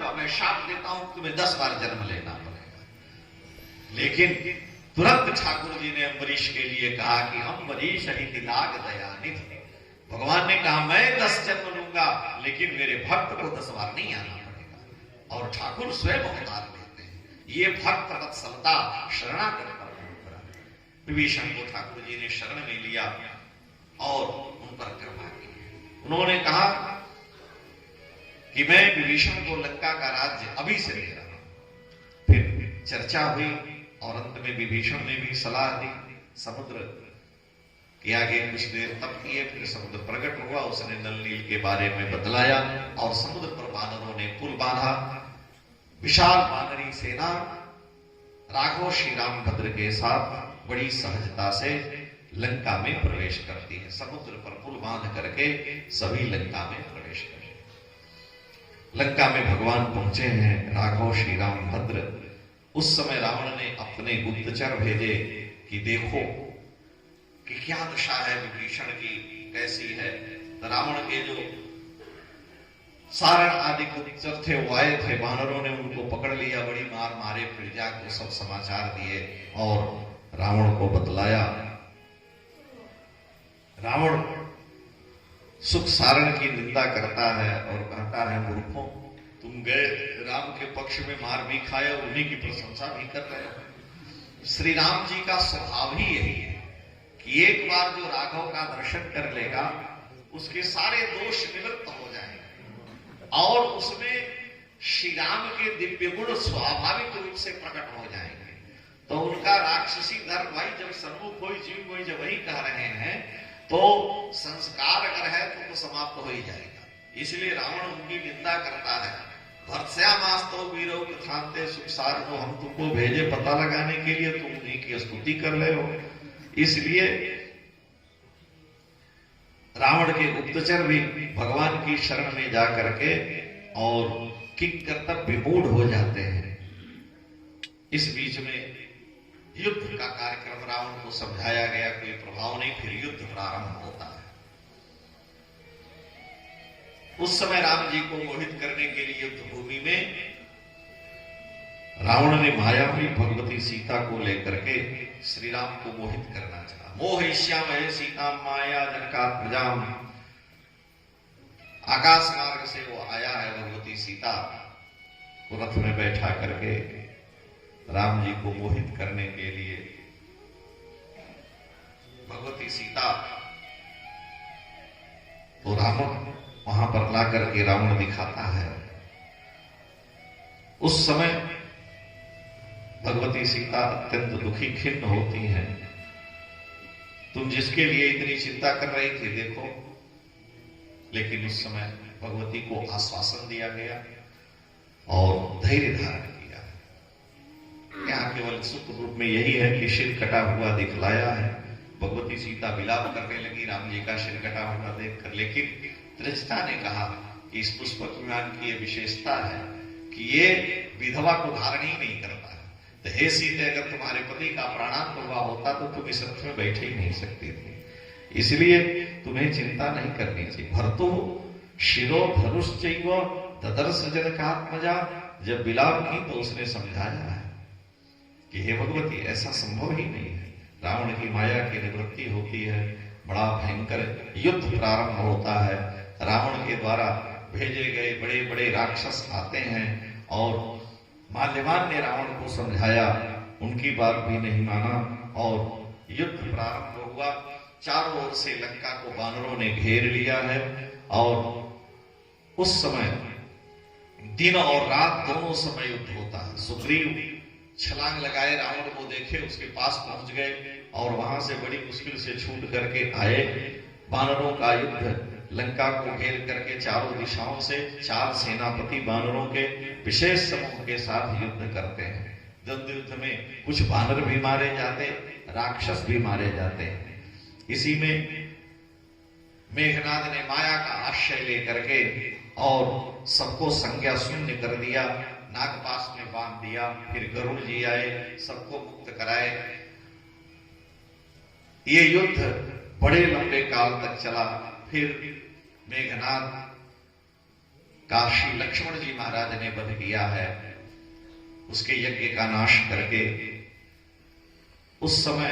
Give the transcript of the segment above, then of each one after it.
मारूंगा, मैं शाप देता हूं तुम्हें 10 बार जन्म लेना पड़ेगा। लेकिन तुरंत ठाकुर जी ने अम्बरीश के लिए कहा कि अम्बरीश हित लाग दयानिधि, भगवान ने कहा मैं 10 जन्म लूंगा, लेकिन मेरे भक्त को 10 बार नहीं आना पड़ेगा। और ठाकुर स्वयं अवतार लेते हैं। ये भक्त वत्सलता शरणागत पर। विभीषण को ठाकुर जी ने शरण में लिया और उन पर कृपा की। उन्होंने कहा कि मैं विभीषण को लंका का राज्य अभी से दे रहा हूं। फिर चर्चा हुई और अंत में विभीषण ने भी सलाह दी। समुद्र के आगे कुछ देर तप किए, फिर समुद्र प्रकट हुआ, उसने नल नील के बारे में बतलाया और समुद्र पर वानरों ने पुल बांधा। विशाल वानरी सेना राघव श्री रामभद्र के साथ बड़ी सहजता से लंका में प्रवेश करती है। समुद्र पर पुल बांध करके सभी लंका में प्रवेश करते। लंका में भगवान पहुंचे हैं राघव श्री रामभद्र। उस समय रावण ने अपने गुप्तचर भेजे कि देखो कि क्या दशा है विभीषण की, कैसी है। तो रावण के जो सारण आदि गुप्तचर थे वो आए थे, वानरों ने उनको पकड़ लिया, बड़ी मार मारे, फिर जाकर सब समाचार दिए और रावण को बतलाया। रावण सुख सारण की निंदा करता है और कहता है मूर्खों, तुम गए राम के पक्ष में मार भी खाए और उन्हीं की प्रशंसा भी कर रहे हो। श्री राम जी का स्वभाव ही यही है कि एक बार जो राघव का दर्शन कर लेगा उसके सारे दोष निवृत्त हो जाएंगे और उसमें श्री राम के दिव्य गुण स्वाभाविक रूप से प्रकट हो जाएंगे। तो उनका राक्षसी धर्म भाई जब सन्मुख हो जीव कोई जब वही कह रहे हैं तो संस्कार अगर है तो समाप्त हो ही जाएगा। इसलिए रावण उनकी निंदा करता है। भर्त्स्यामास्तो वीरो कथान्ते सुखसार को, हम तुमको भेजे पता लगाने के लिए, तुम उन्हीं की स्तुति कर रहे हो। इसलिए रावण के गुप्तचर भी भगवान की शरण में जा करके और किंग कर्तव्य विमूढ़ हो जाते हैं। इस बीच में युद्ध का कार्यक्रम रावण को समझाया गया, कोई प्रभाव नहीं, फिर युद्ध प्रारंभ होता है। उस समय राम जी को मोहित करने के लिए युद्ध भूमि में रावण ने मायावी भगवती सीता को लेकर के श्री राम को मोहित करना चाहा। मोहिष्यामहे सीता माया जनकात्मजाम, आकाश मार्ग से वो आया है भगवती सीता को रथ में बैठा करके राम जी को मोहित करने के लिए। भगवती सीता तो रावण वहां पर ला करके रावण दिखाता है। उस समय भगवती सीता अत्यंत दुखी खिन्न होती हैं। तुम जिसके लिए इतनी चिंता कर रही थी देखो। लेकिन उस समय भगवती को आश्वासन दिया गया और धैर्य धारण किया। यहाँ केवल सूत्र रूप में यही है कि सिर कटा हुआ दिखलाया है। भगवती सीता विलाप करने लगी राम जी का सिर कटा हुआ देखकर। लेकिन त्रिजटा ने कहा कि इस पुष्पक विमान की ये विशेषता है कि ये विधवा को धारण ही नहीं करता है। तो हे सीते, अगर तुम्हारे पति का प्राणांत हुआ होता तो तुम इस रथ में बैठ ही नहीं सकती थी। इसलिए तुम्हें चिंता नहीं करनी चाहिए। भरतो शिरो धनुश्चैव ददर्श जनकात्मजा, जब विलाप की तो उसने समझाया है कि हे भगवती ऐसा संभव ही नहीं है। रावण की माया की निवृत्ति होती है, बड़ा भयंकर युद्ध प्रारंभ होता है। रावण के द्वारा भेजे गए बड़े बड़े राक्षस आते हैं और माल्यवान ने रावण को समझाया, उनकी बात भी नहीं माना और युद्ध प्रारंभ हुआ। चारों ओर से लंका को वानरों ने घेर लिया है और उस समय दिन और रात दोनों समय युद्ध होता है। सुग्रीव छलांग लगाए, रावण को देखे, उसके पास पहुंच गए और वहां से बड़ी मुश्किल से छूट करके आए। वानरों का युद्ध, लंका को घेर करके चारों दिशाओं से 4 सेनापति वानरों के विशेष समूह के साथ युद्ध करते हैं। युद्ध में कुछ वानर भी मारे जाते, राक्षस भी मारे जाते हैं। इसी में मेघनाद ने माया का आश्रय लेकर के और सबको संज्ञा शून्य कर दिया, नागपाश में बांध दिया। फिर गरुड़ जी आए, सबको मुक्त कराए। ये युद्ध बड़े लंबे काल तक चला। फिर मेघनाद काशी लक्ष्मण जी महाराज ने वध किया है, उसके यज्ञ का नाश करके। उस समय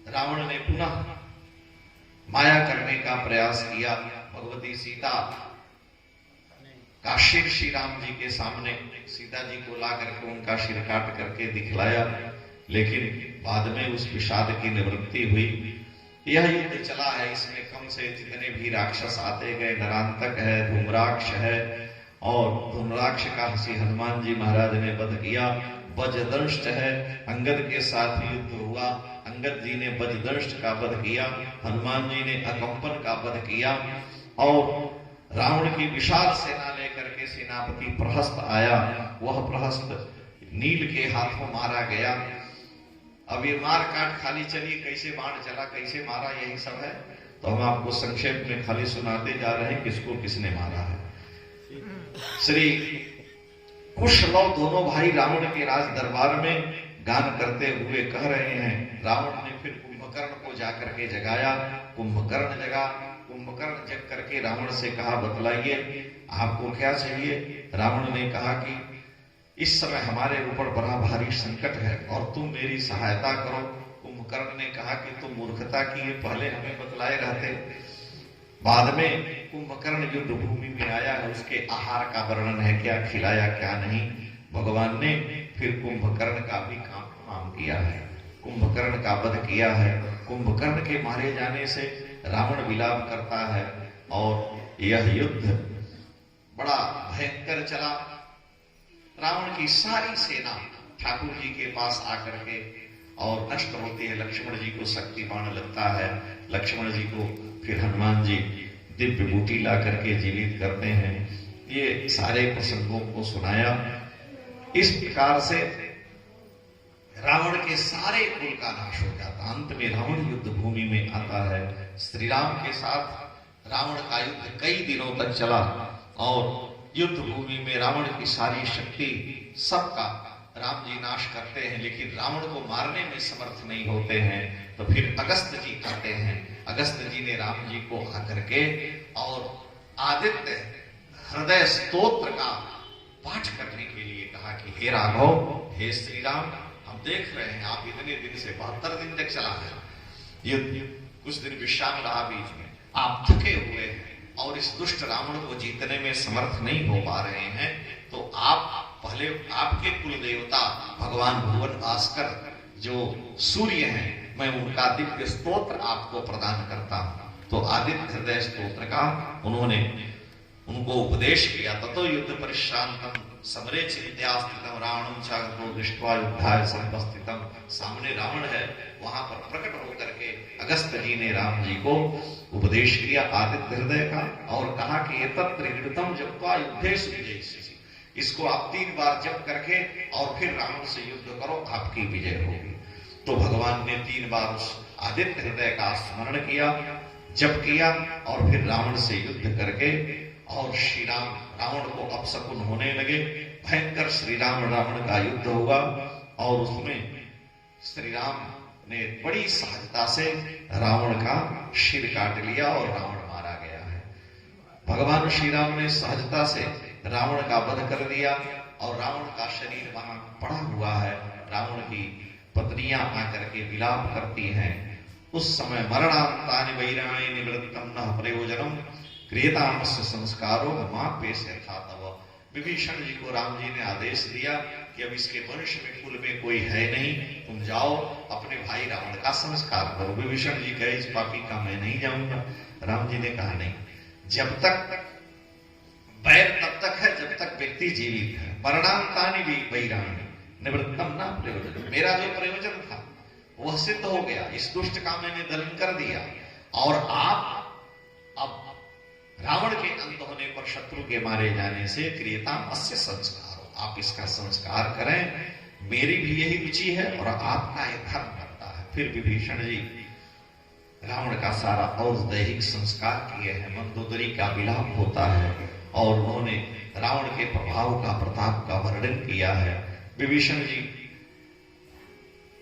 रावण ने पुनः माया करने का प्रयास किया। भगवती सीता का शिर श्री राम जी के सामने सीता जी को ला करके उनका शिर काट करके दिखलाया, लेकिन बाद में उस विषाद की निवृत्ति हुई। यह युद्ध चला है, इसमें कम से जितने भी राक्षस आते गए, नरांतक है, धूम्राक्ष है, और धूम्राक्ष का श्री हनुमान जी महाराज ने वध किया। बजदंष्ट है, अंगद के साथ युद्ध हुआ, अंगद जी ने बजदंष्ट का वध किया, हनुमान जी ने अकंपन का वध किया, और रावण की विशाल सेना लेकर के सेनापति प्रहस्त आया। वह प्रहस्त नील के हाथों मारा गया। अब ये मार काट खाली चलिए कैसे बाण चला, कैसे मारा, यही सब है। तो हम आपको संक्षेप में खाली सुनाते जा रहे हैं किसको किसने मारा है। श्री कुशलव दोनों भाई रावण के राज दरबार में गान करते हुए कह रहे हैं। रावण ने फिर कुंभकर्ण को जाकर के जगाया, कुंभकर्ण जगा। कुंभकर्ण जग करके रावण से कहा, बतलाइए आपको क्या चाहिए। रावण ने कहा कि इस समय हमारे ऊपर बड़ा भारी संकट है और तुम मेरी सहायता करो। कुंभकर्ण ने कहा कि तुम मूर्खता किए, पहले हमें बतलाए रहते। बाद में कुंभकर्ण युद्ध भूमि में आया है, उसके आहार का वर्णन है, क्या खिलाया क्या नहीं। भगवान ने फिर कुंभकर्ण का भी काम किया है, कुंभकर्ण का वध किया है। कुंभकर्ण के मारे जाने से रावण विलाप करता है और यह युद्ध बड़ा भयंकर चला। रावण की सारी सेना ठाकुर जी के पास आकर के और नष्ट होती है। लक्ष्मण जी को शक्ति बाण लगता है, लक्ष्मण जी को फिर हनुमान जी दिव्य बूटी ला करके जीवित करते हैं। ये सारे प्रसंगों को सुनाया। इस प्रकार से रावण के सारे कुल का नाश हो जाता। अंत में रावण युद्ध भूमि में आता है। श्री राम के साथ रावण का युद्ध कई दिनों तक चला और युद्ध भूमि में रावण की सारी शक्ति सबका राम जी नाश करते हैं, लेकिन रावण को मारने में समर्थ नहीं होते हैं। तो फिर अगस्त जी आते हैं। अगस्त जी ने राम जी को आकर के और आदित्य हृदय स्तोत्र का पाठ करने के लिए कहा कि हे राघव, हे श्री राम, हम देख रहे हैं आप इतने दिन से 72 दिन तक चला है युद्ध, कुछ दिन विश्राम रहा बीच में, आप थके हुए हैं और इस दुष्ट रावण को जीतने में समर्थ नहीं हो पा रहे हैं। तो आप पहले आपके कुल देवता भगवान भुवन भास्कर जो सूर्य हैं, मैं उनका दिव्य स्तोत्र आपको प्रदान करता हूं। तो आदित्य हृदय स्तोत्र का उन्होंने उनको उपदेश किया। ततो युद्ध परिश्रांतम समरे चिंत्यास्थितम रावणं चागतो दृष्ट्वा युद्धाय समुपस्थितम। सामने रावण है, वहां पर प्रकट होकर के अगस्त जी ने राम जी को उपदेश किया आदित्य हृदय का और कहा कि एतत्र हृदयम जप्त्वा युद्धेषु विजयिष्यसि। इसको आप 3 बार जप करके और फिर रावण से युद्ध करो, आपकी विजय होगी। तो भगवान ने 3 बार उस आदित्य हृदय का स्मरण किया, जप किया और फिर रावण से युद्ध करके और श्री राम रावण को अपशकुन होने लगे। भयंकर श्री राम रावण का युद्ध हुआ और उसमें श्री राम ने बड़ी सहजता से रावण का सिर काट लिया और रावण मारा गया है। भगवान श्री राम ने सहजता से रावण का वध कर दिया और रावण का शरीर वहां पड़ा हुआ है। रावण की पत्नियां आकर के विलाप करती हैं। उस समय मरणांतानि वैराणि निवृत्तम न प्रयोजनम क्रियतामस्य संस्कारो मां पेश यथा तव। विभीषण जी को राम जी ने आदेश दिया कि अब इसके वंश में कुल में कोई है नहीं, तुम जाओ अपने भाई रावण का संस्कार करो। विभीषण जी कहे इस पापी का मैं नहीं जाऊंगा। राम जी ने कहा नहीं, जब तक बैर तब तक है जब तक व्यक्ति जीवित है। मरणांतानि वैराणि निवृत्तम न प्रयोजन। मेरा जो प्रयोजन था वह सिद्ध हो गया, इस दुष्ट का मैंने दलन कर दिया और आप अब रावण के अंत होने पर शत्रु के मारे जाने से क्रियताम अस्य संस्कारो, आप इसका संस्कार करें। मेरी भी यही रुचि है और आपका यह धर्म करता है। फिर विभीषण जी रावण का सारा औषधैहिक संस्कार किए हैं। मंदोदरी का विलाप होता है और उन्होंने रावण के प्रभाव का प्रताप का वर्णन किया है। विभीषण जी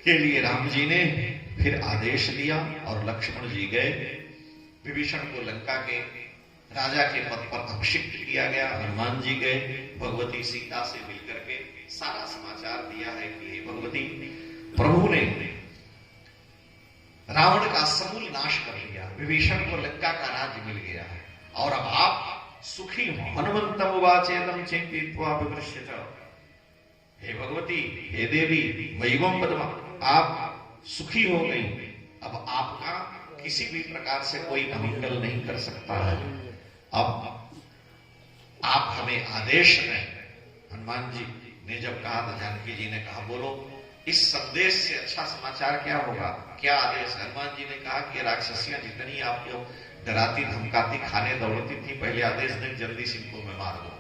के लिए राम जी ने फिर आदेश दिया और लक्ष्मण जी गए। विभीषण को लंका के राजा के पद पर अभिषिक्त किया गया। हनुमान जी गए, भगवती सीता से मिलकर के सारा समाचार दिया है कि हे भगवती, प्रभु ने रावण का समूल नाश कर लिया, विभीषण को लंका का राज्य मिल गया है और अब आप सुखी हो। हनुमंतम उवाचेदम चिंतित्वा विमृश्यत। हे भगवती, हे देवी, वैवम पद्मा, आप सुखी हो गई, अब आपका किसी भी प्रकार से कोई अमंगल नहीं कर सकता है। अब आप हमें आदेश दें। हनुमान जी ने जब कहा तो जानकी जी ने कहा, बोलो इस संदेश से अच्छा समाचार क्या होगा, क्या आदेश। हनुमान जी ने कहा कि राक्षसियां जितनी आपको डराती धमकाती खाने दौड़ती थी, पहले आदेश दें जल्दी से इनको मैं मार दूं,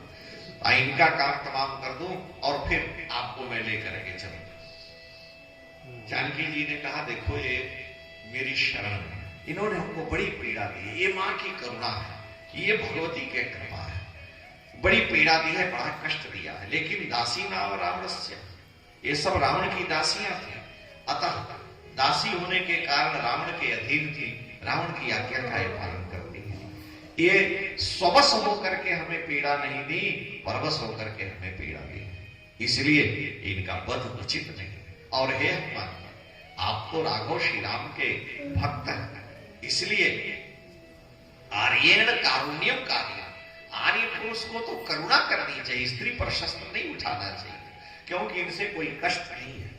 इनका काम तमाम कर दूं और फिर आपको मैं लेकर के चलूं। जानकी जी ने कहा, देखो ये मेरी शरण है, इन्होंने हमको बड़ी पीड़ा दी है, ये मां की करुणा है, ये भगवती के कृपा है, बड़ी पीड़ा दी है, बड़ा कष्ट दिया है, लेकिन दासी नाम रावणस्य, ये सब रावण की दासियां थी, अतः दासी होने के कारण रावण के अधीन थी, रावण की आज्ञा का पालन करती है। ये स्ववश होकर के हमें पीड़ा नहीं दी, परवश होकर के हमें पीड़ा दी, इसलिए इनका वध उचित नहीं। और हे हनुमान, आप तो राघव श्री राम के भक्त हैं, इसलिए आर्येण कारुण्यम कार्य, आर्य पुरुष को तो करुणा करनी चाहिए, स्त्री पर शस्त्र नहीं उठाना चाहिए, क्योंकि इनसे कोई कष्ट नहीं है।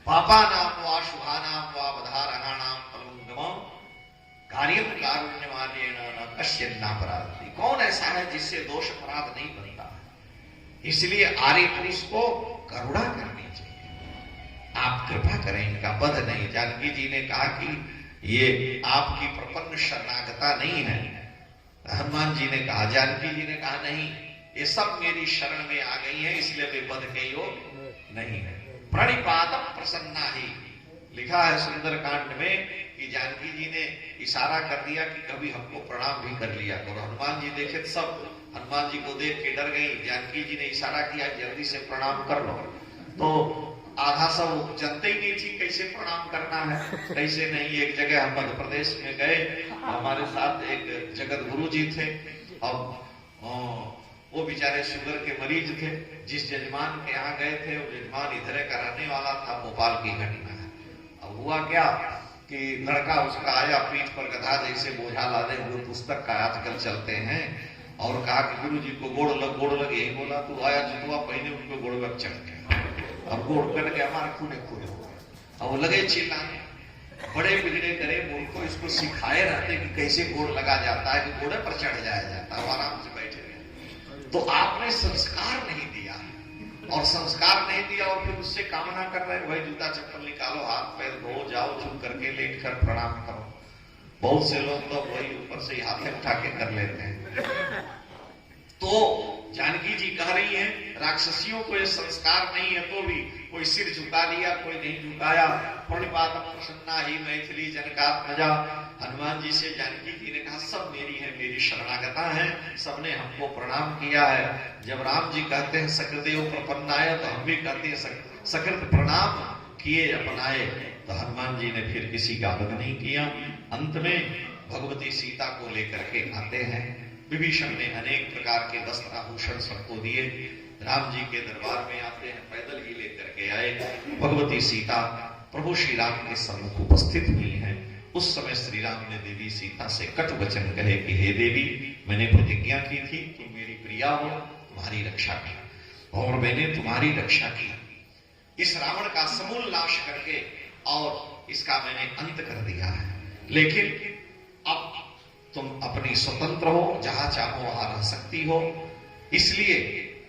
पापा नाम वा शुभा नाम वा बधारणानाम फलमुद्गमं कार्यम कारुण्यमार्येण न कश्चित् नापराधति। कौन ऐसा है जिससे दोष अपराध नहीं बनता है, इसलिए आर्य पुरुष को करुणा करनी चाहिए, आप कृपा करें, इनका वध नहीं। जानकी जी ने कहा कि ये आपकी प्रपन्न शरणागता नहीं है। हनुमान जी ने कहा, जानकी जी ने कहा, नहीं, ये सब मेरी शरण में आ गई है, इसलिए वे वध के योग नहीं है। प्रणिपातम प्रसन्ना ही लिखा है सुंदर कांड में कि जानकी जी ने इशारा कर दिया कि कभी हमको प्रणाम भी कर लिया करो। हनुमान जी देखे सब हनुमान जी को देख के डर गई, जानकी जी ने इशारा किया जल्दी से प्रणाम कर लो, तो आधा सब जानते ही नहीं थी कैसे प्रणाम करना है, कैसे नहीं। एक जगह हम मध्य प्रदेश में गए, हमारे साथ एक जगत गुरु जी थे, अब वो बेचारे शुगर के मरीज थे। जिस जजमान के यहाँ गए थे, वो जजमान इधर का रहने वाला था, भोपाल की घटना है। अब हुआ क्या कि लड़का उसका आया, पीठ पर गधा जैसे बोझा लादे हुए, पुस्तक का आजकल चलते हैं, और कहा कि गुरु जी को गोड़ लग, यही बोला। तो आया जुतवा पहने, उनको गोड़ पर चढ़ गया, अब गोड़ कट गया, हमारे खूने हो गए। अब वो लगे चिल्लाने, बड़े बिगड़े करे, उनको इसको सिखाए रहते कि कैसे गोड़ लगा जाता है, कि घोड़े पर चढ़ जाया जाता है, आराम से बैठे रहे। तो आपने संस्कार नहीं दिया, और संस्कार नहीं दिया और फिर उससे कामना कर रहे, भाई जूता चप्पल निकालो, हाथ पैर धो, जाओ चुप करके लेट कर प्रणाम करो। बहुत से लोग तो वही ऊपर से हाथ उठा के कर लेते हैं। तो जानकी जी कह रही हैं, राक्षसियों को ये संस्कार नहीं है तो भी कोई सिर झुका लिया, कोई नहीं झुकाया। प्रणिपात प्रसन्ना ही मैथिली जनकात्मजा। हनुमान जी से जानकी जी ने कहा, सब मेरी है, मेरी शरणागता है, सबने हमको प्रणाम किया है। जब राम जी कहते हैं सकृदेव प्रपन्नाय, तो हम भी कहते हैं सकृत प्रणाम किए अपनाए। तो हनुमान जी ने फिर किसी का वध नहीं किया। अंत में भगवती सीता को लेकर के आते हैं। विभीषण ने अनेक प्रकार के वस्त्र आभूषण सबको दिए। राम जी के दरबार में आते हैं, पैदल ही लेकर के आए। भगवती सीता प्रभु श्री राम के सम्मुख उपस्थित हुई हैं। उस समय श्री राम ने देवी सीता से कट वचन कहे कि हे देवी, मैंने प्रतिज्ञा की थी तुम मेरी प्रिया हो, तुम्हारी रक्षा की, और मैंने तुम्हारी रक्षा की। इस रावण का समूल नाश करके और इसका मैंने अंत कर दिया है, लेकिन अब तुम अपनी स्वतंत्र हो, जहां चाहो वहां रह सकती हो, इसलिए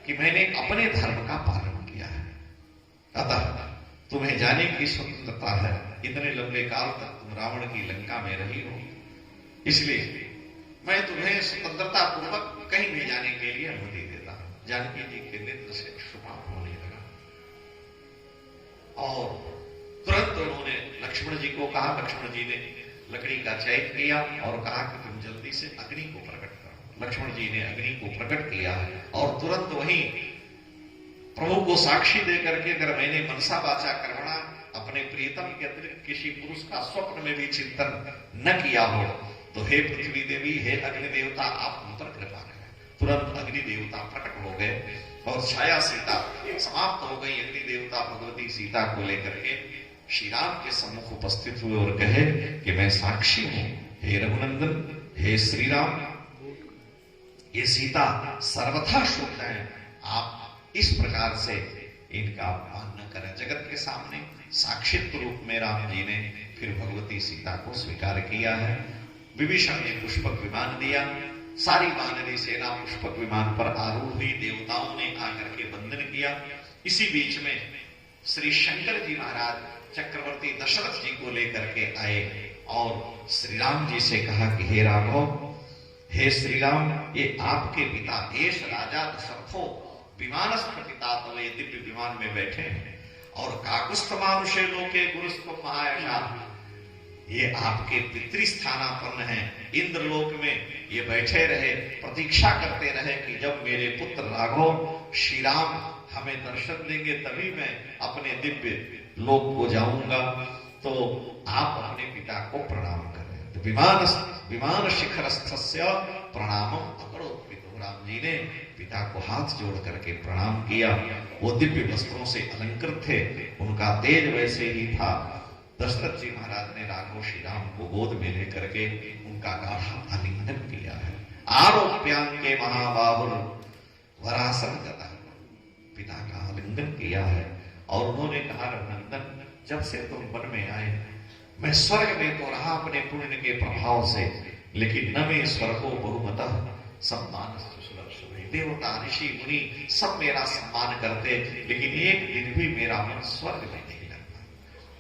कि मैंने अपने धर्म का पालन किया है। अतः तुम्हें जाने की स्वतंत्रता है। इतने लंबे काल तक तुम रावण की लंका में रही हो, इसलिए मैं तुम्हें स्वतंत्रता पूर्वक कहीं भी जाने के लिए अनुमति देता हूं। जानकी जी के नेत्र से अश्रुपात होने लगा और तुरंत उन्होंने लक्ष्मण जी को कहा। लक्ष्मण जी ने लकड़ी का चैत किया और कहा कि तुम जल्दी से अग्नि को प्रकट करो। लक्ष्मण जी ने अग्नि को प्रकट किया और तुरंत वहीं प्रभु को साक्षी देकर के, अगर मैंने मनसा वाचा कर्मणा अपने प्रियतम के अतिरिक्त किसी पुरुष का स्वप्न में भी चिंतन न किया हो तो हे पृथ्वी देवी, हे अग्नि देवता, आप हम पर कृपा करें। तुरंत अग्नि देवता प्रकट हो गए और छाया सीता समाप्त हो गई। अग्नि देवता भगवती सीता को लेकर के श्री राम के सम्मुख उपस्थित हुए और कहे कि मैं साक्षी हूं, हे रघुनंदन, हे श्री राम, ये सीता सर्वथा शुद्ध है, आप इस प्रकार से इनका अपमान न करें। जगत के सामने साक्षित्व रूप में राम जी ने फिर भगवती सीता को स्वीकार किया है। विभीषण ने पुष्पक विमान दिया, सारी वानरी सेना पुष्पक विमान पर आरूढ़ हुई, देवताओं ने आकर के वंदन किया। इसी बीच में श्री शंकर जी महाराज चक्रवर्ती दशरथ जी को लेकर के आए और श्री राम जी से कहा कि हे राघव, हे श्री राम, ये आपके पिता देश राजा दशरथो विमान स्फटिता, तो ये दिव्य विमान में बैठे हैं और काकुस्थ मानुषे लोके गुरुस्थ महायशा, ये आपके पितृस्थानापन्न है। इंद्रलोक में ये बैठे रहे, प्रतीक्षा करते रहे कि जब मेरे पुत्र राघव श्री राम हमें दर्शन देंगे तभी मैं अपने दिव्य लोक को जाऊंगा, तो आप अपने पिता को प्रणाम करें। तो विमान शिखरस्थस्य प्रणामम अकरोत्। राम जी ने पिता को हाथ जोड़ करके प्रणाम किया। वो दिव्य वस्त्रों से अलंकृत थे, उनका तेज वैसे ही था। दशरथ जी महाराज ने राघव श्री राम को गोद में लेकर के उनका गाढ़ा आलिंगन किया है। आरोप्यां के महाबाहुर वरासन गता, पिता का आलिंगन किया है और उन्होंने कहा, रघुनंदन, जब से तुम वन में आए, मैं स्वर्ग में तो रहा अपने पुण्य के प्रभाव से, लेकिन न मैं स्वर्ग को बहुमतः सम्मान, देवता ऋषि मुनि सब मेरा सम्मान करते, लेकिन एक दिन भी मेरा मन स्वर्ग में नहीं लगता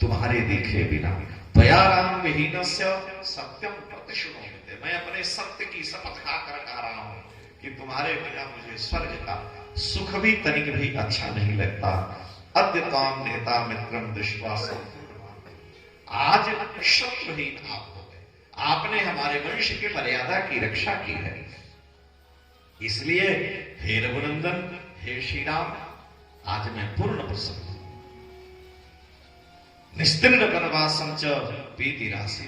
तुम्हारे देखे बिना। त्वया राम विहीनस्य सत्यम प्रतिशुनोति, मैं अपने सत्य की शपथ खाकर कह रहा हूं कि तुम्हारे बिना मुझे स्वर्ग का सुख भी तनिक भी अच्छा नहीं लगता। अद्य त्वाम नेता मित्रम दृष्ट्वा आज शत्रुहीन आप हो गए, आपने हमारे वंश की मर्यादा की रक्षा की है, इसलिए हे रघुनंदन, हे श्री राम, आज मैं पूर्ण प्रसन्न हूं। निस्तीर्ण वनवासं च बीति राशि,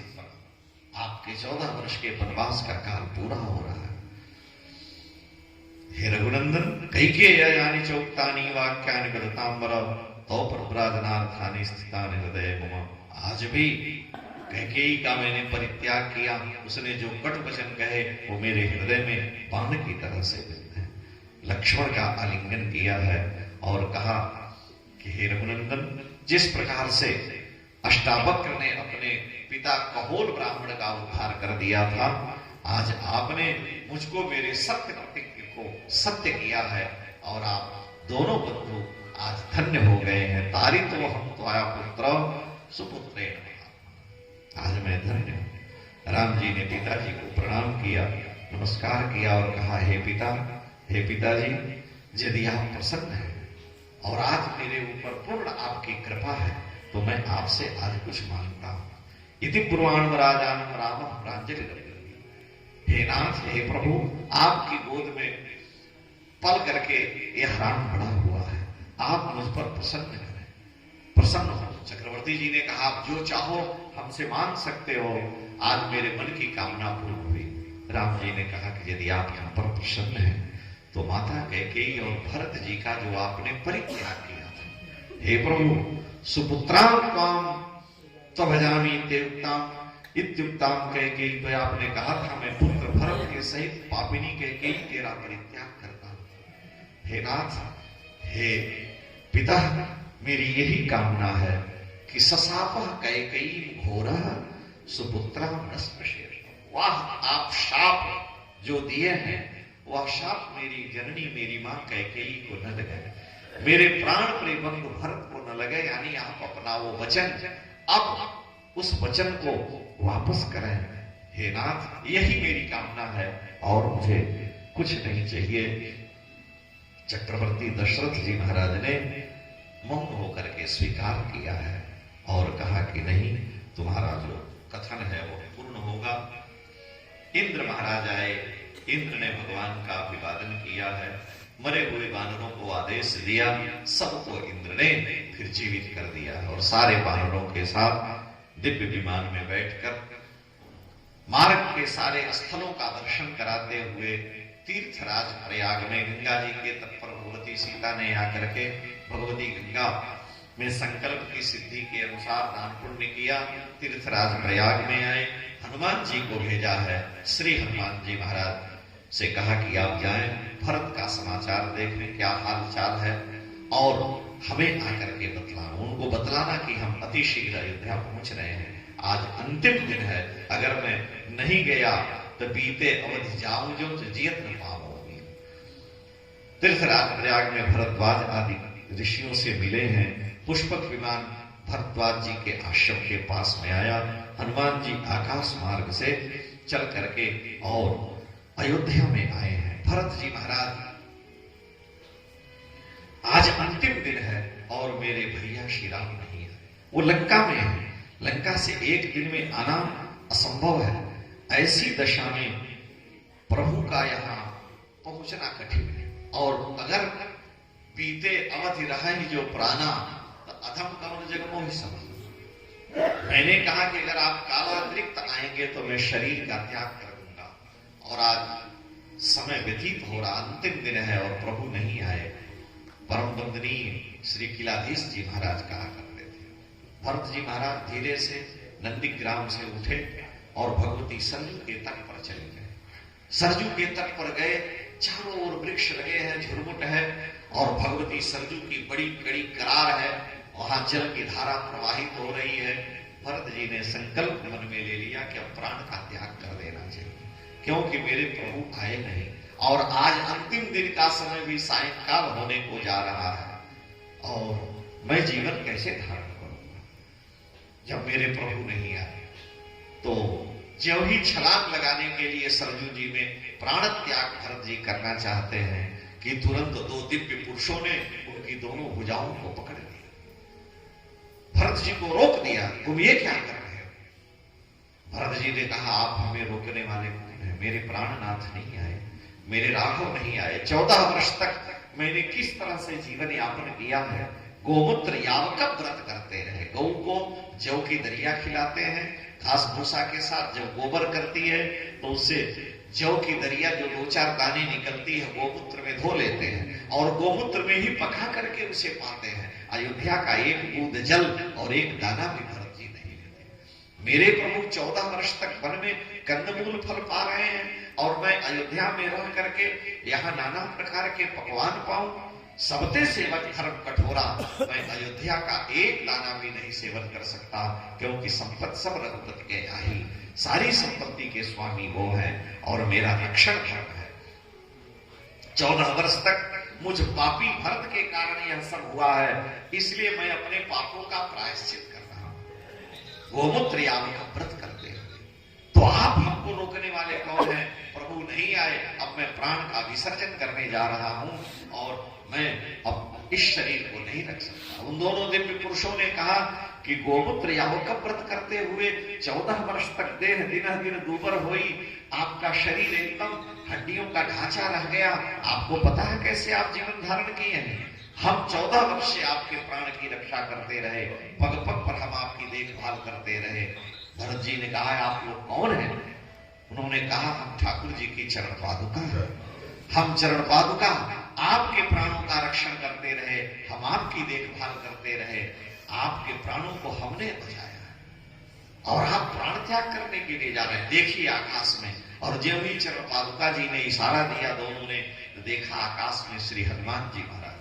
आपके 14 वर्ष के वनवास का काल पूरा हो रहा है। हे रघुनंदन, कैकेय्यानि चोक्तानि वाक्यानि वदताम्बर तौ परब्राजनार्थानि स्थितानि हृदये मम। आज भी कैकेयी का मैंने परित्याग किया, उसने जो कटु वचन कहे वो मेरे हृदय में बाण की तरह से बंद है। लक्ष्मण का आलिंगन किया है और कहा कि हे रघुनंदन, जिस प्रकार से अष्टावक्र ने अपने पिता कहोल ब्राह्मण का उद्धार कर दिया था, आज आपने मुझको मेरे सत्य प्रतिज्ञा को सत्य किया है और आप दोनों बंधु आज धन्य हो गए हैं। तारित वो हम त्वया पुत्र सुपुत्रेण, आज मैं धन्य हूं। राम जी ने पिताजी को प्रणाम किया, नमस्कार किया और कहा, हे पिताजी, यदि आप प्रसन्न हैं और आज मेरे ऊपर पूर्ण आपकी कृपा है तो मैं आपसे आज कुछ मांगता हूं। इति ब्रुवाण राजान राम प्रांजलि, हे नाथ, हे प्रभु, आपकी गोद में पल करके यह राम बड़ा हुआ है, आप मुझ पर प्रसन्न करें, प्रसन्न हो। चक्रवर्ती जी ने कहा, आप जो चाहो हमसे मांग सकते हो, आज मेरे मन की कामना पूर्ण हुई। राम जी ने कहा कि यदि आप यहाँ पर प्रसन्न हैं तो माता कैकेयी और भरत जी का जो आपने परित्याग किया था, हे प्रभु, सुपुत्रां त्वाम त्वभजामि इत्युक्ताम इत्युक्ताम कैकेयी, तो आपने कहा था मैं पुत्र भरत के सहित पापिनी कैकेयी तेरा परित्याग करता हूं। हे नाथ, हे पिता, मेरी यही कामना है कि ससापः कैकेयी घोरः सुपुत्रः न स्पृशेत्। वाह, आप शाप जो दिए हैं वह शाप मेरी जननी, मेरी मां कैकेयी को न लगे, मेरे प्राण प्रिय बंधु भरत को न लगे। यानी आप अपना वो वचन, अब उस वचन को वापस करें। हे नाथ, यही मेरी कामना है और मुझे कुछ नहीं चाहिए। चक्रवर्ती दशरथ जी महाराज ने मौन होकर के स्वीकार किया है और कहा कि नहीं, तुम्हारा जो कथन है वो पूर्ण होगा। इंद्र महाराज आए, इंद्र ने भगवान का अभिवादन किया है, मरे हुए वानरों को आदेश दिया, सबको इंद्र ने फिर जीवित कर दिया और सारे वानरों के साथ दिव्य विमान में बैठकर मार्ग के सारे स्थलों का दर्शन कराते हुए तीर्थराज प्रयाग में गंगा जी के तट पर भगवती सीता ने आकर के भगवती गंगा में संकल्प की सिद्धि के अनुसार दान पुण्य किया। तीर्थराज प्रयाग में आए, हनुमान जी को भेजा है। श्री हनुमान जी महाराज से कहा कि आप जाएं, भरत का समाचार देखें क्या हाल चाल है और हमें आकर के बतलाना, उनको बतलाना कि हम अति शीघ्र अयोध्या पहुंच रहे हैं। आज अंतिम दिन है, अगर मैं नहीं गया तो बीते अवधि जाऊं जो जियत न पाऊंगी। तीर्थराज प्रयाग में भरद्वाज आदि ऋषियों से मिले हैं। पुष्पक विमान भरद्वाज जी के आश्रम के पास में आया। हनुमान जी आकाश मार्ग से चल करके और अयोध्या में आए हैं। भरत जी महाराज, आज अंतिम दिन है और मेरे भैया श्री राम नहीं है, वो लंका में है। लंका से एक दिन में आना असंभव है। ऐसी दशा में प्रभु का यहाँ पहुंचना कठिन है। और अगर बीते अवधि रहा ही जो प्राणा तो अधम करुण जगमोहि समझ। मैंने कहा कि अगर आप कालांतरिक्त आएंगे तो मैं शरीर का त्याग कर दूंगा, और आज समय व्यतीत हो रहा, अंतिम दिन है और प्रभु नहीं आए। परम वंदनीय श्री किलाधीश जी महाराज कहा करते थे, भरत जी महाराज धीरे से नंदीग्राम से उठे और भगवती सरजू के तट पर चले गए। सरजू के तट पर गए, चारों ओर वृक्ष लगे हैं, झुरमुट है और भगवती सरजू की बड़ी कड़ी करार है, वहां जल की धारा प्रवाहित हो रही है। भरत जी ने संकल्प मन में ले लिया कि अब प्राण का त्याग कर देना चाहिए, क्योंकि मेरे प्रभु आए नहीं और आज अंतिम दिन का समय भी सायंकाल होने को जा रहा है और मैं जीवन कैसे धारण करूंगा जब मेरे प्रभु नहीं आए। तो जो ही छलांग लगाने के लिए सरजू जी में प्राण त्याग भरत जी करना चाहते हैं कि तुरंत दो दिव्य पुरुषों ने उनकी दोनों भुजाओं को पकड़ लिया। भरत जी को रोक दिया, तुम ये क्या कर रहे हो? भरत जी ने कहा, आप हमें रोकने वाले कौन है? मेरे प्राणनाथ नहीं आए, मेरे राघव नहीं आए। 14 वर्ष तक मैंने किस तरह से जीवन यापन किया है। गोमूत्र यावक व्रत करते रहे, गौ को जौ की दरिया खिलाते हैं, घास भूसा के साथ जब गोबर करती है तो उससे जौ की दरिया जो 2-4 दाने निकलती है गोमूत्र में धो लेते हैं और गोमूत्र में ही पका करके उसे पाते हैं। अयोध्या का एक बूंद जल और एक दाना भी भरत जी नहीं लेते। मेरे प्रभु 14 वर्ष तक वन में कंदमूल फल पा रहे हैं और मैं अयोध्या में रह करके यहाँ नाना प्रकार के पकवान पाऊं। सबते सेवन धर्म कठोरा, मैं अयोध्या का एक दाना भी नहीं सेवन कर सकता, क्योंकि संपत्ति सब रघुपति के आई, सारी संपत्ति के स्वामी वो है और मेरा रक्षण धर्म है। 14 वर्ष तक मुझ पापी भरत के कारण यह सब हुआ है, इसलिए मैं अपने पापों का प्रायश्चित कर रहा हूं। गोमूत्र यावक व्रत करते हैं, तो आप हमको रोकने वाले कौन हैं? प्रभु नहीं आए, अब मैं प्राण का विसर्जन करने जा रहा हूं और मैं अब इस शरीर को नहीं रख सकता। उन दोनों दिव्य पुरुषों ने कहा कि गोमूत्र यावक व्रत करते हुए 14 वर्ष तक देह दिन दिन दूबर हुई, आपका शरीर एकदम हड्डियों का ढांचा रह गया। आपको पता है कैसे आप जीवन धारण किए हैं? हम 14 वर्ष से आपके प्राण की रक्षा करते रहे, पग पग पर हम आपकी देखभाल करते रहे। भरत जी ने कहा, आप लोग कौन हैं? उन्होंने कहा, हम ठाकुर जी की चरण पादुका है, हम चरण पादुका आपके प्राणों का रक्षण करते रहे, हम आपकी देखभाल करते रहे, आपके प्राणों को हमने बचाया और आप प्राण त्याग करने के लिए जा रहे हैं। देखिए आकाश में, और जब ही चरण पादुका जी ने इशारा दिया, दोनों ने देखा आकाश में श्री हनुमान जी महाराज।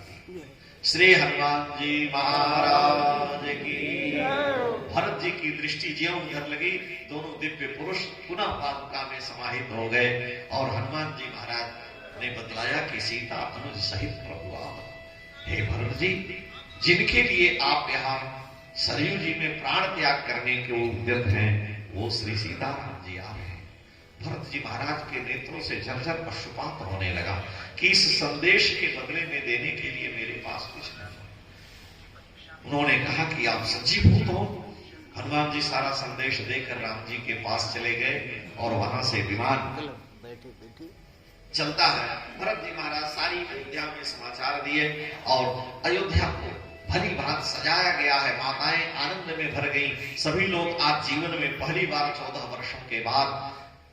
श्री हनुमान जी महाराज की। भरत जी की दृष्टि ज्यों उधर लगी, दोनों दिव्य पुरुष पुनः पादुका में समाहित हो गए और हनुमान जी महाराज ने बतलाया कि सीता अनुज सहित प्रभु आप। हे भरत जी, जिनके लिए आप यहाँ सरयू जी में प्राण त्याग करने के उद्यत हैं, वो श्री सीताराम जी आ रहे हैं। भरत जी महाराज के नेत्रों से झरझर अश्रुपात होने लगा कि इस संदेश के बदले में देने के लिए मेरे पास कुछ नहीं। उन्होंने कहा कि आप सजीव हो। हनुमान जी सारा संदेश देकर राम जी के पास चले गए और वहां से विमान चलता है। भरत जी महाराज सारी अयोध्या में समाचार दिए और अयोध्या को भली भांति सजाया गया है। माताएं आनंद में भर गई। सभी लोग आज जीवन में पहली बार 14 वर्षों के बाद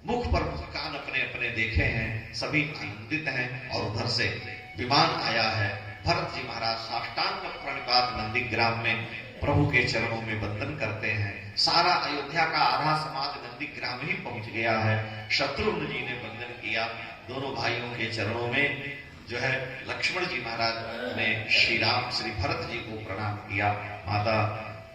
मुख पर मुस्कान अपने अपने देखे हैं, सभी आनंदित हैं। और उधर से विमान आया है। भरत जी महाराज साष्टांग प्रणिपात नंदीग्राम में प्रभु के चरणों में वंदन करते हैं। सारा अयोध्या का आधा समाज नंदीग्राम ही पहुंच गया है। शत्रुघ्न जी ने वंदन किया दोनों भाइयों के चरणों में। जो है लक्ष्मण जी महाराज ने श्री राम श्री भरत जी को प्रणाम किया। माता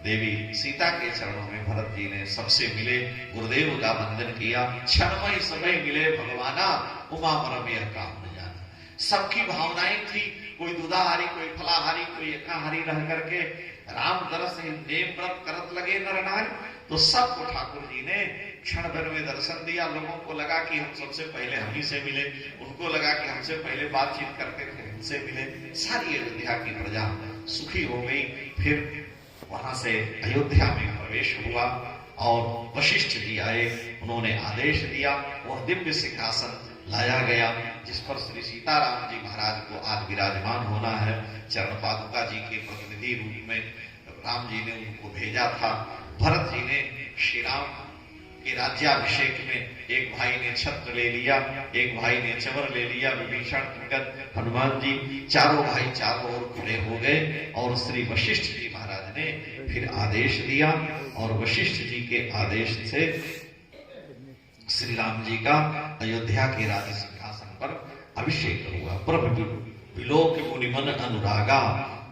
देवी सीता के चरणों में भरत जी ने सबसे मिले, गुरुदेव का वंदन किया। क्षणमय समय मिले भगवाना, उमा परम यह काम न जाना। सबकी भावनाएं थी, कोई दूधाहारी, कोई फलाहारी, कोई एकाहारी रह करके राम दरस नेम व्रत करत लगे नर नारी। तो सबको ठाकुर जी ने क्षण भर में दर्शन दिया। लोगों को लगा कि हम सबसे पहले हम ही से मिले, उनको लगा कि हमसे पहले बातचीत करते थे हमसे मिले। सारी अयोध्या की प्रजा सुखी हो गई। फिर वहां से अयोध्या में प्रवेश हुआ और वशिष्ठ जी आए। उन्होंने आदेश दिया, वह दिव्य सिंहासन लाया गया जिस पर श्री सीताराम जी महाराज को आज विराजमान होना है। चरण पादुका जी के प्रतिनिधि रूप में राम जी ने उनको भेजा था। भरत जी ने श्री राम के राज्याभिषेक में एक भाई ने छत्र ले लिया, एक भाई ने चवर ले लिया, विभीषण, अंगद, हनुमान जी, चारों भाई चारों ओर खड़े हो गए। और श्री वशिष्ठ जी महाराज ने फिर आदेश दिया और वशिष्ठ जी के आदेश से श्री राम जी का अयोध्या के राज सिंहासन पर अभिषेक हुआ। प्रभु विलोक मुनिमन अनुरागा,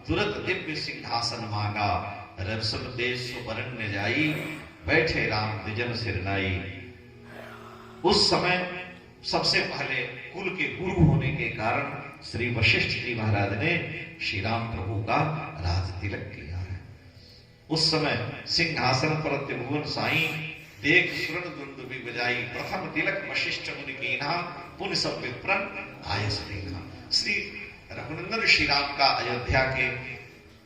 तुरंत दिव्य सिंहासन मांगा। रसम देश सुवर्ण जाई, बैठे राम द्विजन सिरनाई। उस समय सबसे पहले कुल के गुरु होने के कारण श्री वशिष्ठ जी महाराज ने श्री राम प्रभु का राज तिलक किया है। उस समय सिंहासन पर त्रिभुवन साई, देख सुरण दुंदुभि बजाई। प्रथम तिलक वशिष्ठ मुनि कीन्हा, पुन सब विप्रन आयस देखा। श्री रघुनंदन श्री राम का अयोध्या के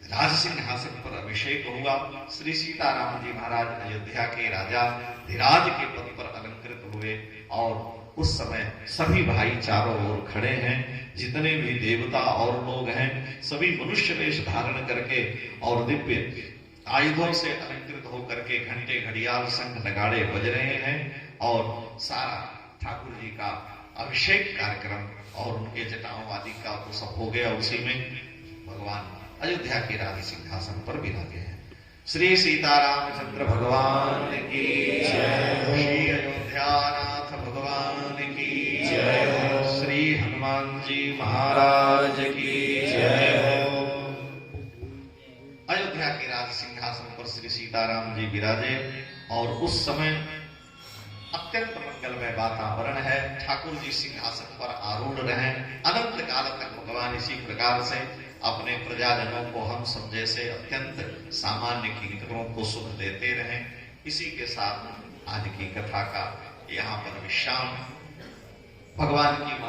राज सिंहासन पर अभिषेक हुआ। श्री सीताराम जी महाराज अयोध्या के राजा धीराज के पद पर अलंकृत हुए। और उस समय सभी भाई चारों ओर खड़े हैं। जितने भी देवता और लोग हैं सभी मनुष्य वेश धारण करके और दिव्य आयुधों से अलंकृत होकर के घंटे, घड़ियाल, शंख, नगाड़े बज रहे हैं। और सारा ठाकुर जी का अभिषेक कार्यक्रम और उनके जटाओं आदि का तो सब हो गया। उसी में भगवान अयोध्या के राज सिंहासन पर विराजे हैं। श्री सीतारामचंद्र भगवान की जय, श्री अयोध्यानाथ भगवान की जय, श्री हनुमान जी महाराज की जय। अयोध्या के राज सिंहासन पर श्री सीताराम जी विराजे और उस समय अत्यंत मंगलमय वातावरण है। ठाकुर जी सिंहासन पर आरूढ़ रहे। अनंत काल तक भगवान इसी प्रकार से अपने प्रजाजनों को, हम सब जैसे अत्यंत सामान्य कीर्तनों को सुख देते रहे। इसी के साथ आज की कथा का यहाँ पर विश्राम। भगवान की